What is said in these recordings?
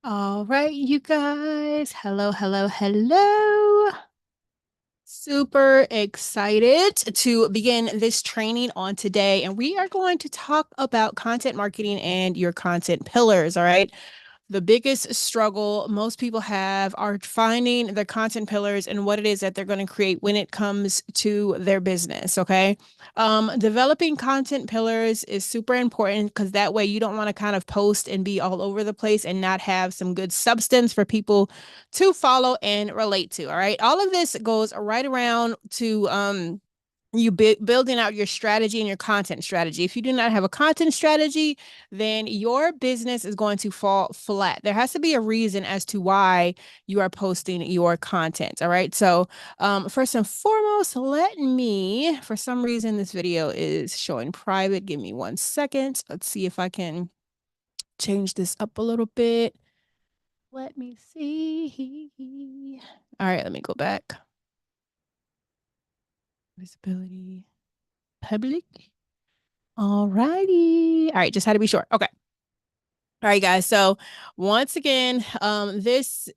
All right, you guys. Hello, hello, hello. Super excited to begin this training on today. And we are going to talk about content marketing and your content pillars. All right. The biggest struggle most people have are finding the content pillars and what it is that they're going to create when it comes to their business. Okay. Developing content pillars is super important because that way you don't want to kind of post and be all over the place and not have some good substance for people to follow and relate to. All right. All of this goes right around to you building out your strategy and your content strategy. If you do not have a content strategy, then your business is going to fall flat. There has to be a reason as to why you are posting your content. All right. So, first and foremost, let me, for some reason, this video is showing private. Give me 1 second. Let's see if I can change this up a little bit. Let me see. All right. Let me go back. Visibility, public. All righty. All right, just had to be sure. Okay. All right, guys. So once again, this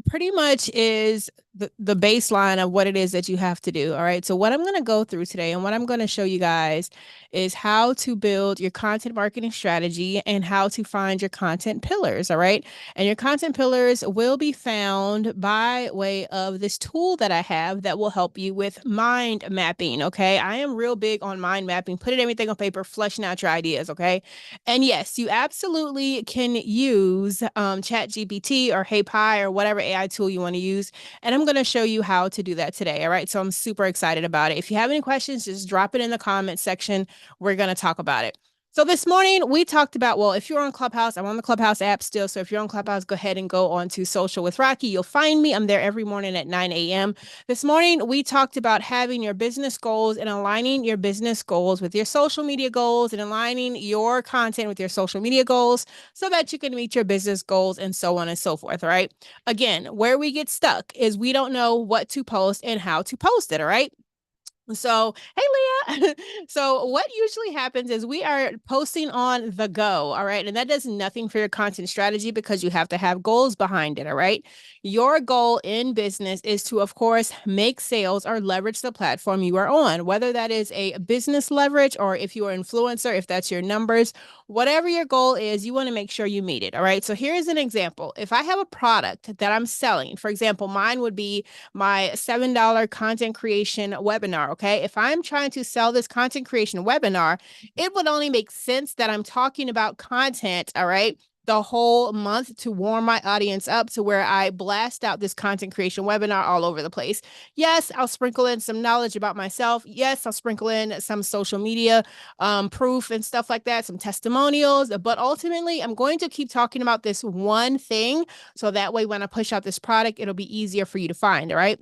pretty much is the baseline of what it is that you have to do. All right. So what I'm going to go through today and what I'm going to show you guys is how to build your content marketing strategy and how to find your content pillars. All right. And your content pillars will be found by way of this tool that I have that will help you with mind mapping. Okay. I am real big on mind mapping, putting everything on paper, fleshing out your ideas. Okay. And yes, you absolutely can use Chat GPT or Hey Pi or whatever AI tool you want to use. And I'm going to show you how to do that today. All right. So I'm super excited about it. If you have any questions, just drop it in the comment section. We're going to talk about it. So this morning we talked about, well, if you're on Clubhouse, I'm on the Clubhouse app still. So if you're on Clubhouse, go ahead and go on to Social with Rocky. You'll find me. I'm there every morning at 9 a.m. This morning we talked about having your business goals and aligning your business goals with your social media goals and aligning your content with your social media goals so that you can meet your business goals and so on and so forth. All right. Again, where we get stuck is we don't know what to post and how to post it. All right. So, hey, Leah. So, what usually happens is we are posting on the go. All right. And that does nothing for your content strategy because you have to have goals behind it. All right. Your goal in business is to, of course, make sales or leverage the platform you are on, whether that is a business leverage or if you are an influencer, if that's your numbers, whatever your goal is, you want to make sure you meet it. All right. So, here's an example. If I have a product that I'm selling, for example, mine would be my $7 content creation webinar. Okay. If I'm trying to sell this content creation webinar, it would only make sense that I'm talking about content. All right. The whole month to warm my audience up to where I blast out this content creation webinar all over the place. Yes, I'll sprinkle in some knowledge about myself. Yes, I'll sprinkle in some social media proof and stuff like that, some testimonials. But ultimately, I'm going to keep talking about this one thing so that way, when I push out this product, it'll be easier for you to find. All right.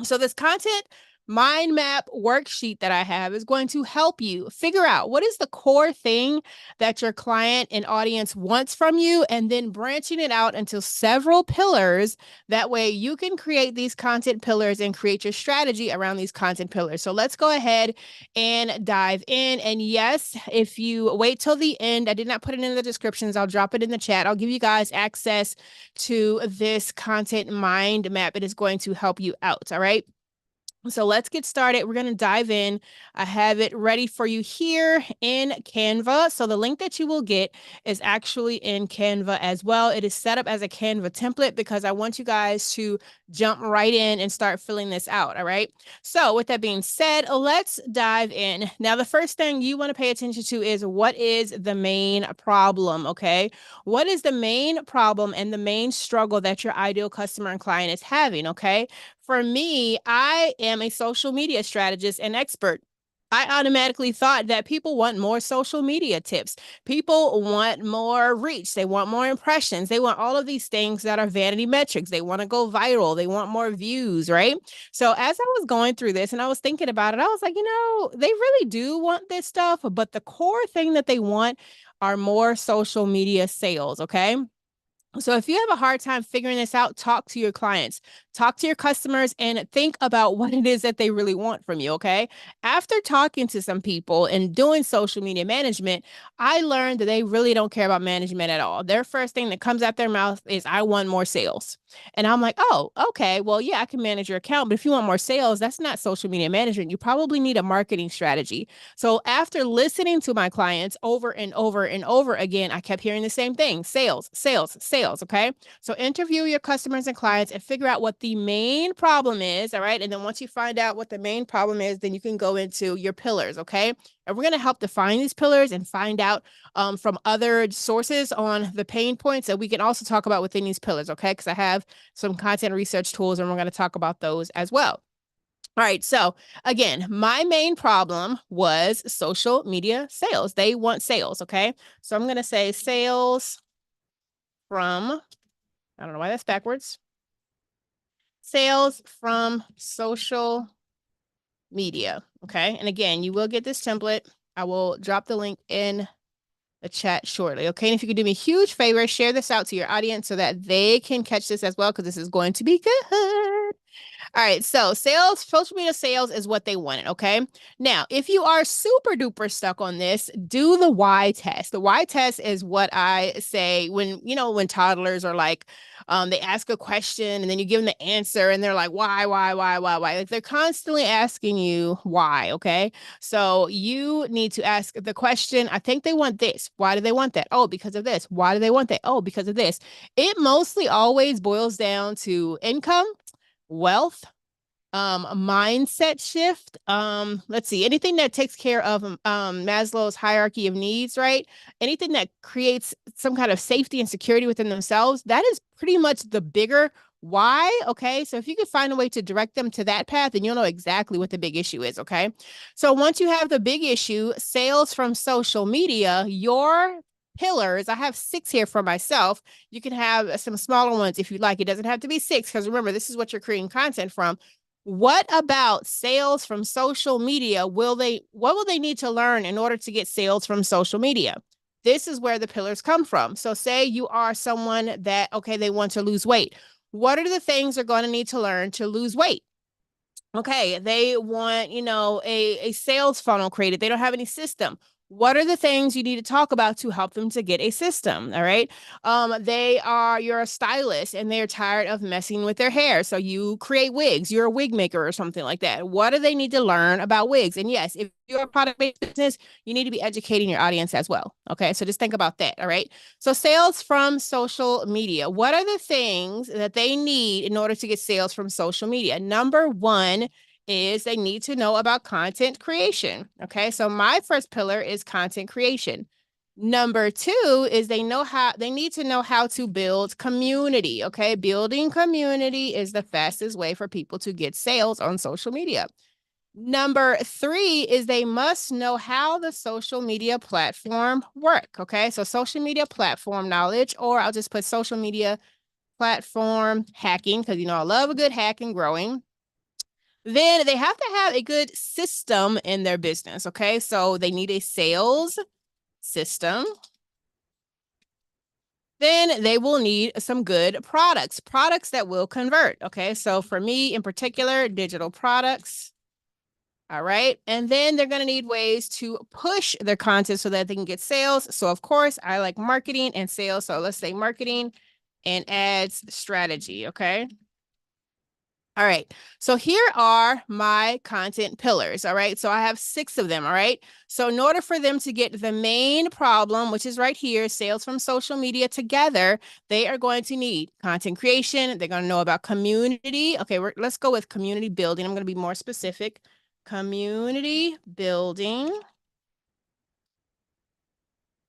So this content mind map worksheet that I have is going to help you figure out what is the core thing that your client and audience wants from you, and then branching it out into several pillars. That way you can create these content pillars and create your strategy around these content pillars. So let's go ahead and dive in. And yes, if you wait till the end, I did not put it in the descriptions. I'll drop it in the chat. I'll give you guys access to this content mind map. It is going to help you out. All right. So let's get started. We're going to dive in. I have it ready for you here in Canva. So the link that you will get is actually in Canva as well. It is set up as a Canva template because I want you guys to jump right in and start filling this out. All right. So with that being said, let's dive in. Now, the first thing you want to pay attention to is what is the main problem? Okay. What is the main problem and the main struggle that your ideal customer and client is having? Okay. For me, I am a social media strategist and expert. I automatically thought that people want more social media tips. People want more reach. They want more impressions. They want all of these things that are vanity metrics. They want to go viral. They want more views, right? So as I was going through this and I was thinking about it, I was like, they really do want this stuff, but the core thing that they want are more social media sales, okay? So if you have a hard time figuring this out, talk to your clients, talk to your customers, and think about what it is that they really want from you. Okay. After talking to some people and doing social media management, I learned that they really don't care about management at all. Their first thing that comes out their mouth is, I want more sales. And I'm like, oh, okay. Well, yeah, I can manage your account. But if you want more sales, that's not social media management. You probably need a marketing strategy. So after listening to my clients over and over and over again, I kept hearing the same thing: sales, sales, sales. Okay. So interview your customers and clients and figure out what the main problem is. All right. And then once you find out what the main problem is, then you can go into your pillars. Okay. And we're going to help define these pillars and find out from other sources on the pain points that we can also talk about within these pillars. Okay. Because I have some content research tools and we're going to talk about those as well. All right. So again, my main problem was social media sales. They want sales. Okay. So I'm going to say sales from, I don't know why that's backwards. Sales from social media. Okay. And again, you will get this template. I will drop the link in the chat shortly. Okay. And if you could do me a huge favor, share this out to your audience so that they can catch this as well, because this is going to be good. All right, so sales, social media sales is what they wanted, okay? Now, if you are super duper stuck on this, do the why test. The why test is what I say when, when toddlers are like, they ask a question and then you give them the answer and they're like, why? Like they're constantly asking you why, okay? So you need to ask the question, I think they want this. Why do they want that? Oh, because of this. Why do they want that? Oh, because of this. It mostly always boils down to income, wealth, mindset shift. Let's see, anything that takes care of Maslow's hierarchy of needs, right? Anything that creates some kind of safety and security within themselves, that is pretty much the bigger why. Okay, so if you could find a way to direct them to that path, then you'll know exactly what the big issue is. Okay, so once you have the big issue, sales from social media, your pillars, I have 6 here for myself. You can have some smaller ones if you like. It doesn't have to be 6, because remember, this is what you're creating content from. What about sales from social media what will they need to learn in order to get sales from social media? This is where the pillars come from. So say you are someone that, okay, they want to lose weight. What are the things they're going to need to learn to lose weight? Okay, they want, a sales funnel created. They don't have any system. What are the things you need to talk about to help them to get a system? All right. You're a stylist and they're tired of messing with their hair. So you create wigs. You're a wig maker or something like that. What do they need to learn about wigs? And yes, if you're a product-based business, you need to be educating your audience as well. Okay. So just think about that. All right. So sales from social media. What are the things that they need in order to get sales from social media? Number one is they need to know about content creation. Okay, so my first pillar is content creation. Number 2 is they need to know how to build community. Okay, building community is the fastest way for people to get sales on social media. Number 3 is they must know how the social media platform work. Okay, so social media platform knowledge, or I'll just put social media platform hacking, because I love a good hack and growing. Then they have to have a good system in their business. Okay, so they need a sales system. Then they will need some good products that will convert. Okay, so for me in particular, digital products. All right, and then they're going to need ways to push their content so that they can get sales. So of course, I like marketing and sales. So let's say marketing and ads strategy. Okay. All right. So here are my content pillars. All right. So I have 6 of them. All right. So in order for them to get the main problem, which is right here, sales from social media together, they are going to need content creation. They're going to know about community. Okay. Let's go with community building. I'm going to be more specific. Community building.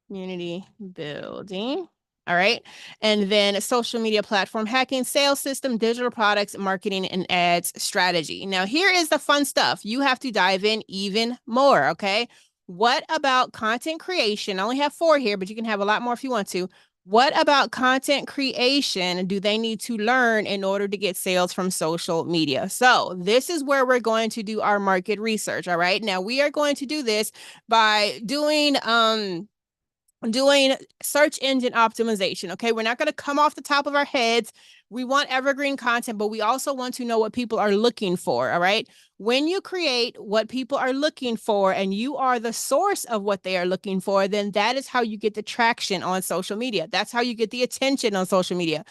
Community building. All right. And then social media platform hacking, sales system, digital products, marketing, and ads strategy. Now, here is the fun stuff. You have to dive in even more. Okay. What about content creation? I only have 4 here, but you can have a lot more if you want to. What about content creation do they need to learn in order to get sales from social media? So this is where we're going to do our market research. All right. Now we are going to do this by doing, doing search engine optimization. Okay, we're not going to come off the top of our heads. We want evergreen content, but we also want to know what people are looking for. All right, when you create what people are looking for and you are the source of what they are looking for, then that is how you get the traction on social media. That's how you get the attention on social media.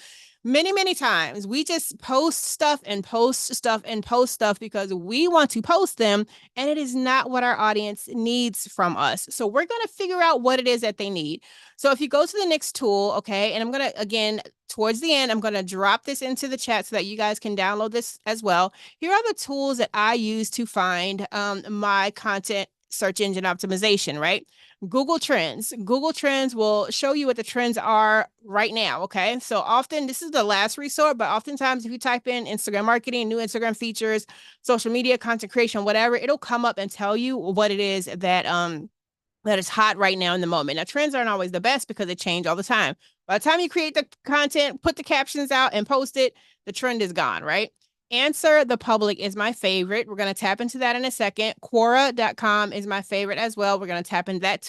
Many times we just post stuff and post stuff and post stuff because we want to post them, and it is not what our audience needs from us. So we're going to figure out what it is that they need. So if you go to the next tool, okay, and I'm going to, again, towards the end, I'm going to drop this into the chat so that you guys can download this as well. Here are the tools that I use to find my content search engine optimization, right? Google Trends. Google Trends will show you what the trends are right now, okay? So often, this is the last resort, but oftentimes if you type in Instagram marketing, new Instagram features, social media, content creation, whatever, it'll come up and tell you what it is that is hot right now in the moment. Now, trends aren't always the best because they change all the time. By the time you create the content, put the captions out and post it, the trend is gone, right? Answer the Public is my favorite. We're going to tap into that in a second. Quora.com is my favorite as well. We're going to tap into that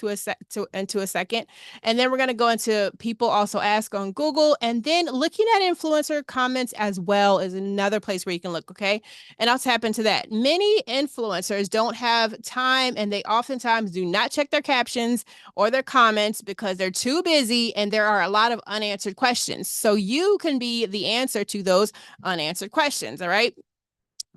into a second. And then we're going to go into People Also Ask on Google. And then looking at influencer comments as well is another place where you can look, okay? And I'll tap into that. Many influencers don't have time, and they oftentimes do not check their captions or their comments because they're too busy and there are a lot of unanswered questions. So you can be the answer to those unanswered questions. All right.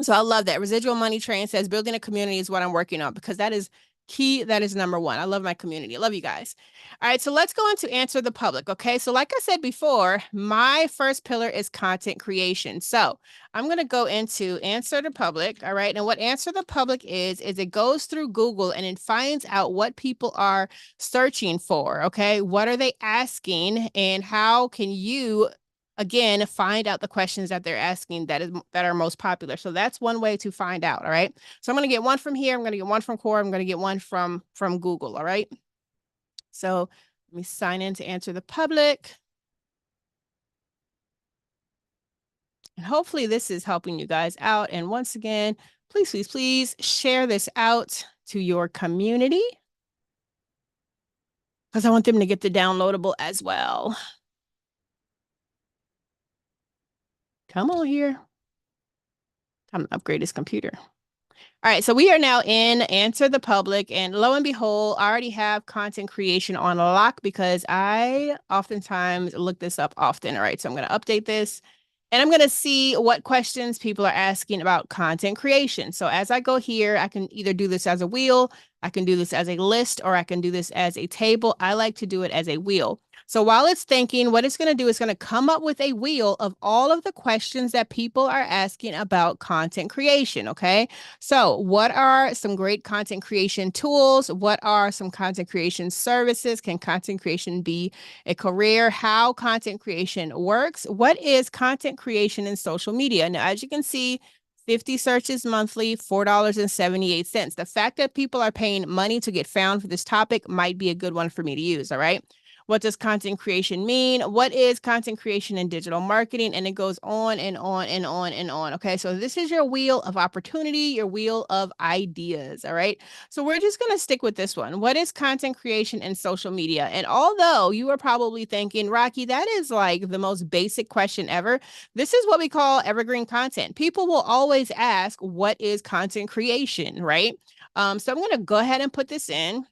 So I love that. Residual Money Train says building a community is what I'm working on because that is key. That is number one. I love my community. I love you guys. All right. So let's go into Answer the Public. Okay. So like I said before, my first pillar is content creation. So I'm going to go into Answer the Public. All right. And what Answer the Public is it goes through Google and it finds out what people are searching for. Okay. What are they asking and how can you again find out the questions that they're asking that are most popular. So that's one way to find out. All right. So I'm going to get one from here. I'm going to get one from Quora. I'm going to get one from Google. All right. So let me sign in to Answer the Public. And hopefully this is helping you guys out. And once again, please share this out to your community because I want them to get the downloadable as well. Come on here. Time to upgrade this computer. All right, so we are now in Answer the Public, and lo and behold, I already have content creation on lock because I oftentimes look this up often. All right, so I'm going to update this, and I'm going to see what questions people are asking about content creation. So as I go here, I can either do this as a wheel, I can do this as a list, or I can do this as a table. I like to do it as a wheel. So while it's thinking, what it's going to do is going to come up with a wheel of all of the questions that people are asking about content creation, okay? So what are some great content creation tools? What are some content creation services? Can content creation be a career? How content creation works? What is content creation in social media? Now, as you can see, 50 searches monthly, $4.78. The fact that people are paying money to get found for this topic might be a good one for me to use, all right? What does content creation mean? What is content creation in digital marketing? And it goes on and on and on and on. Okay, so this is your wheel of opportunity, your wheel of ideas. All right, so we're just going to stick with this one. What is content creation in social media? And although you are probably thinking, Rocky, that is like the most basic question ever, this is what we call evergreen content. People will always ask, what is content creation, right? So I'm going to go ahead and put this in.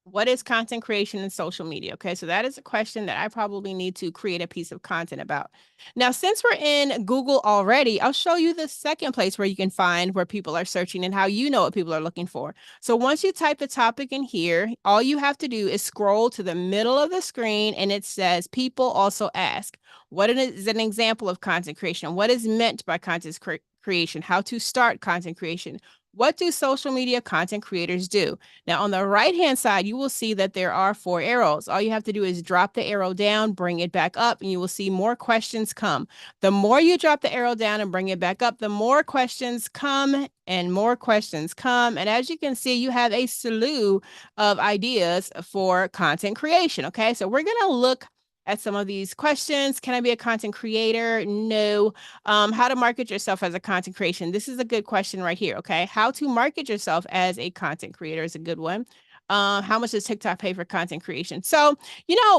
What is content creation in social media? Okay, so that is a question that I probably need to create a piece of content about. Now, since we're in Google already, I'll show you the second place where you can find where people are searching and how you know what people are looking for. So once you type the topic in here, all you have to do is scroll to the middle of the screen and it says people also ask. What is an example of content creation? What is meant by content creation? How to start content creation? What do social media content creators do? Now, on the right-hand side, you will see that there are 4 arrows. All you have to do is drop the arrow down, bring it back up, and you will see more questions come. The more you drop the arrow down and bring it back up, the more questions come and more questions come. And as you can see, you have a slew of ideas for content creation, okay? So we're going to look at some of these questions. Can I be a content creator? No. How to market yourself as a content creation. This is a good question right here, okay? How to market yourself as a content creator is a good one. How much does TikTok pay for content creation? So,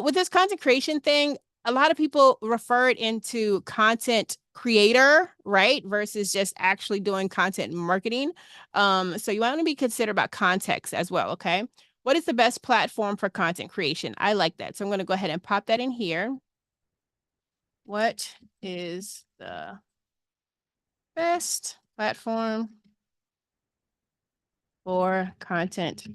with this content creation thing, a lot of people refer it into content creator, right? Versus just actually doing content marketing. So you want to be considered about context as well, okay? What is the best platform for content creation? I like that. So I'm going to go ahead and pop that in here. What is the best platform for content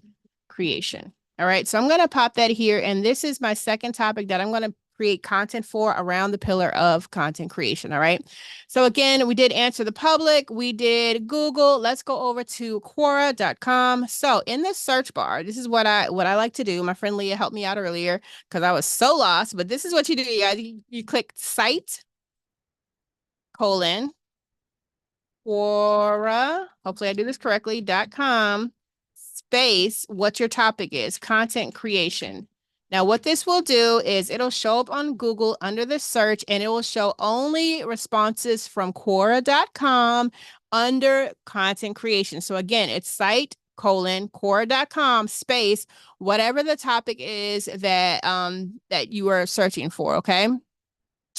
creation? All right, so I'm going to pop that here. And this is my second topic that I'm going to create content for around the pillar of content creation. All right. So again, we did answer the public. We did Google. Let's go over to Quora.com. So in the search bar, this is what I like to do. My friend Leah helped me out earlier because I was so lost, but this is what you do. You guys, you click site, Quora, hopefully I do this correctly, .com space what your topic is, content creation. Now, what this will do is it'll show up on Google under the search, and it will show only responses from Quora.com under content creation. So again, it's site, Quora.com space, whatever the topic is that you are searching for, okay?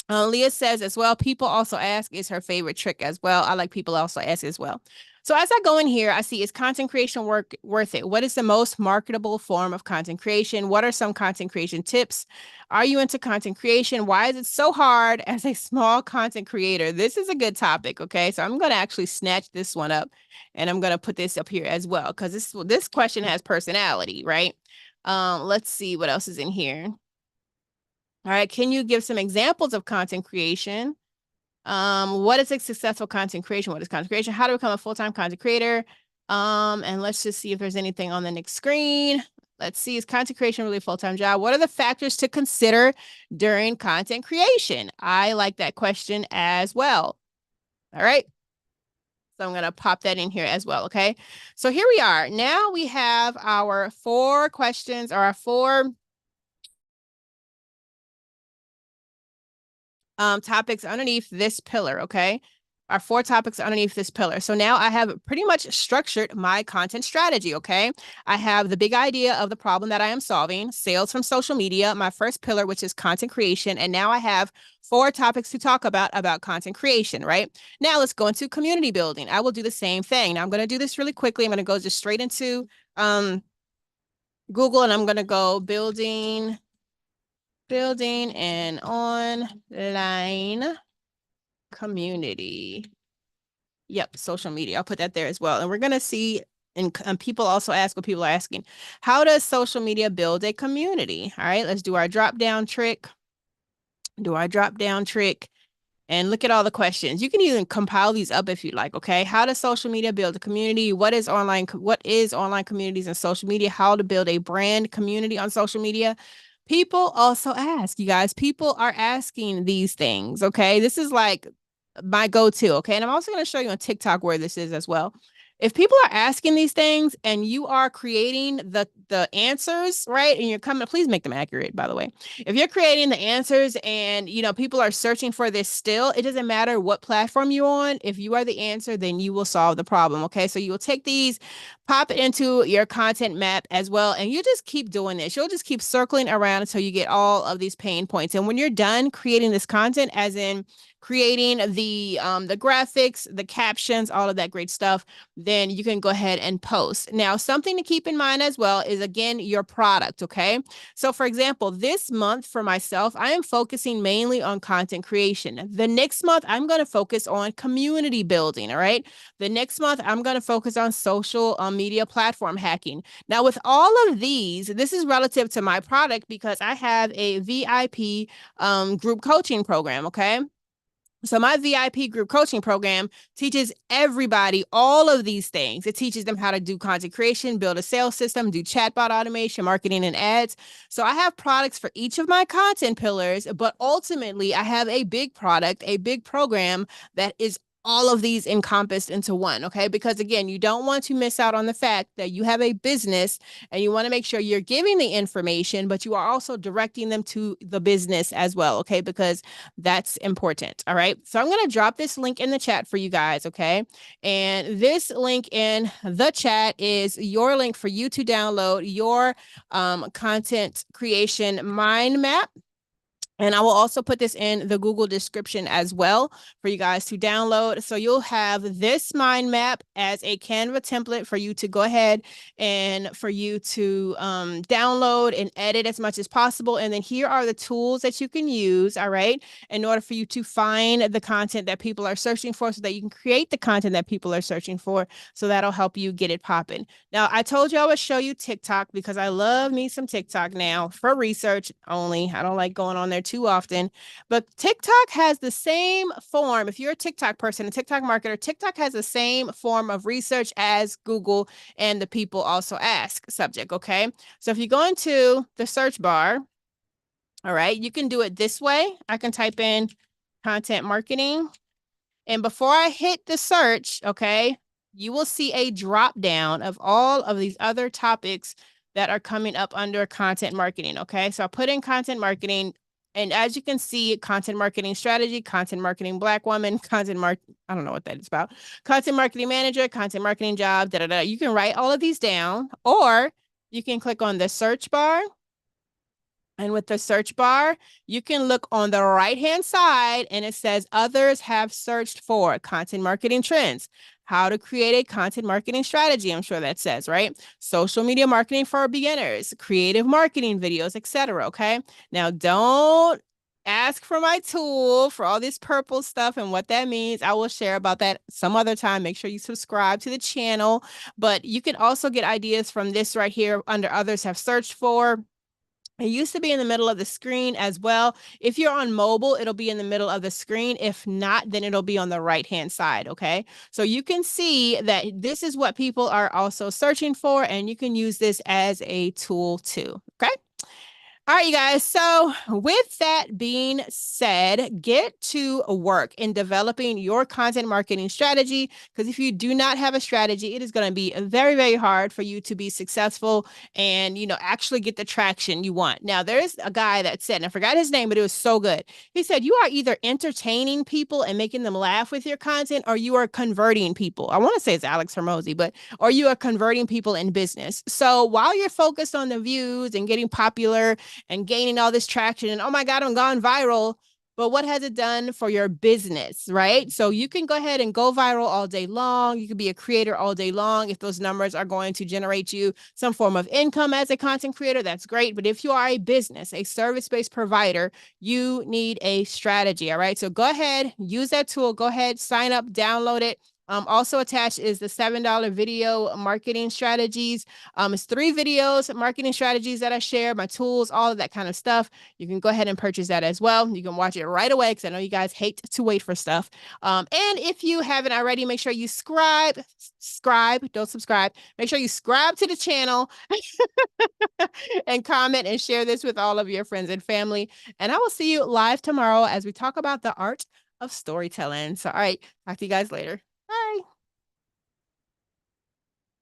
Leah says as well, people also ask is her favorite trick as well. I like people also ask as well. So as I go in here, I see, is content creation worth it? What is the most marketable form of content creation? What are some content creation tips? Are you into content creation? Why is it so hard as a small content creator? This is a good topic, okay? So I'm going to actually snatch this one up, and I'm going to put this up here as well, because this question has personality, right? Let's see what else is in here. All right, can you give some examples of content creation? What is a successful content creation? What is content creation? How to become a full-time content creator? And let's just see if there's anything on the next screen. Let's see, is content creation really a full-time job? What are the factors to consider during content creation? I like that question as well. All right. So I'm going to pop that in here as well, okay? So here we are. Now we have our 4 questions, or our 4 topics underneath this pillar, okay? Our 4 topics underneath this pillar. So now I have pretty much structured my content strategy, okay? I have the big idea of the problem that I am solving, sales from social media, my first pillar, which is content creation, and now I have 4 topics to talk about content creation, right? Now let's go into community building. I will do the same thing. Now I'm going to do this really quickly. I'm going to go just straight into Google, and I'm going to go building an online community. Yep, social media. I'll put that there as well. And we're going to see, and people also ask what people are asking. How does social media build a community? All right, let's do our drop down trick. And look at all the questions. You can even compile these up if you like, okay? How does social media build a community? What is online communities and social media? How to build a brand community on social media? People also ask, you guys, people are asking these things, okay? This is like my go-to, okay? And I'm also going to show you on TikTok where this is as well. If people are asking these things and you are creating the answers, right? And you're coming, please make them accurate, by the way. If you're creating the answers and, people are searching for this still, it doesn't matter what platform you're on. If you are the answer, then you will solve the problem, okay? So you will take these, pop it into your content map as well, and you just keep doing this. You'll just keep circling around until you get all of these pain points. And when you're done creating this content, as in creating the graphics, the captions, all of that great stuff, then you can go ahead and post. Now, something to keep in mind as well is, again, your product, okay? So for example, this month for myself, I am focusing mainly on content creation. The next month, I'm going to focus on community building, all right? The next month, I'm going to focus on social media platform hacking. Now, with all of these, this is relative to my product because I have a VIP group coaching program, okay? So my VIP group coaching program teaches everybody all of these things. It teaches them how to do content creation, build a sales system, do chatbot automation, marketing, and ads. So I have products for each of my content pillars, but ultimately I have a big product, a big program that is all of these encompassed into one, okay? Because again, you don't want to miss out on the fact that you have a business and you want to make sure you're giving the information, but you are also directing them to the business as well, okay? Because that's important, all right? So I'm going to drop this link in the chat for you guys, okay? And this link in the chat is your link for you to download your content creation mind map. And I will also put this in the Google description as well for you guys to download. So you'll have this mind map as a Canva template for you to go ahead and for you to download and edit as much as possible. And then here are the tools that you can use, all right, in order for you to find the content that people are searching for so that you can create the content that people are searching for. So that'll help you get it popping. Now, I told you I would show you TikTok because I love me some TikTok now for research only. I don't like going on there too often, but TikTok has the same form. If you're a TikTok person, a TikTok marketer, TikTok has the same form of research as Google and the people also ask subject. Okay. So if you go into the search bar, all right, you can do it this way. I can type in content marketing. And before I hit the search, okay, you will see a drop down of all of these other topics that are coming up under content marketing. Okay, so I put in content marketing. And as you can see, content marketing strategy, content marketing Black woman, I don't know what that is about, content marketing manager, content marketing job, da da da. You can write all of these down, or you can click on the search bar. And with the search bar, you can look on the right-hand side and it says others have searched for content marketing trends, how to create a content marketing strategy. I'm sure that says, right? Social media marketing for beginners, creative marketing videos, etc. Okay. Now, don't ask for my tool for all this purple stuff and what that means. I will share about that some other time. Make sure you subscribe to the channel, but you can also get ideas from this right here under others have searched for. It used to be in the middle of the screen as well. If you're on mobile, it'll be in the middle of the screen. If not, then it'll be on the right-hand side, okay? So you can see that this is what people are also searching for, and you can use this as a tool too, okay? All right, you guys. So with that being said, get to work in developing your content marketing strategy. Because if you do not have a strategy, it is going to be very, very hard for you to be successful and, actually get the traction you want. Now, there's a guy that said, and I forgot his name, but it was so good. He said, you are either entertaining people and making them laugh with your content, or you are converting people. I want to say it's Alex Hermosi, but or you are converting people in business. So while you're focused on the views and getting popular and gaining all this traction and oh my God, I'm gone viral. But what has it done for your business, right? So you can go ahead and go viral all day long. You can be a creator all day long. If those numbers are going to generate you some form of income as a content creator, that's great. But if you are a business, a service-based provider, you need a strategy, all right? So go ahead, use that tool. Go ahead, sign up, download it. Also attached is the $7 video marketing strategies. It's 3 videos, marketing strategies that I share, my tools, all of that kind of stuff. You can go ahead and purchase that as well. You can watch it right away because I know you guys hate to wait for stuff. And if you haven't already, make sure you don't subscribe. Make sure you subscribe to the channel and comment and share this with all of your friends and family. And I will see you live tomorrow as we talk about the art of storytelling. So, all right, talk to you guys later.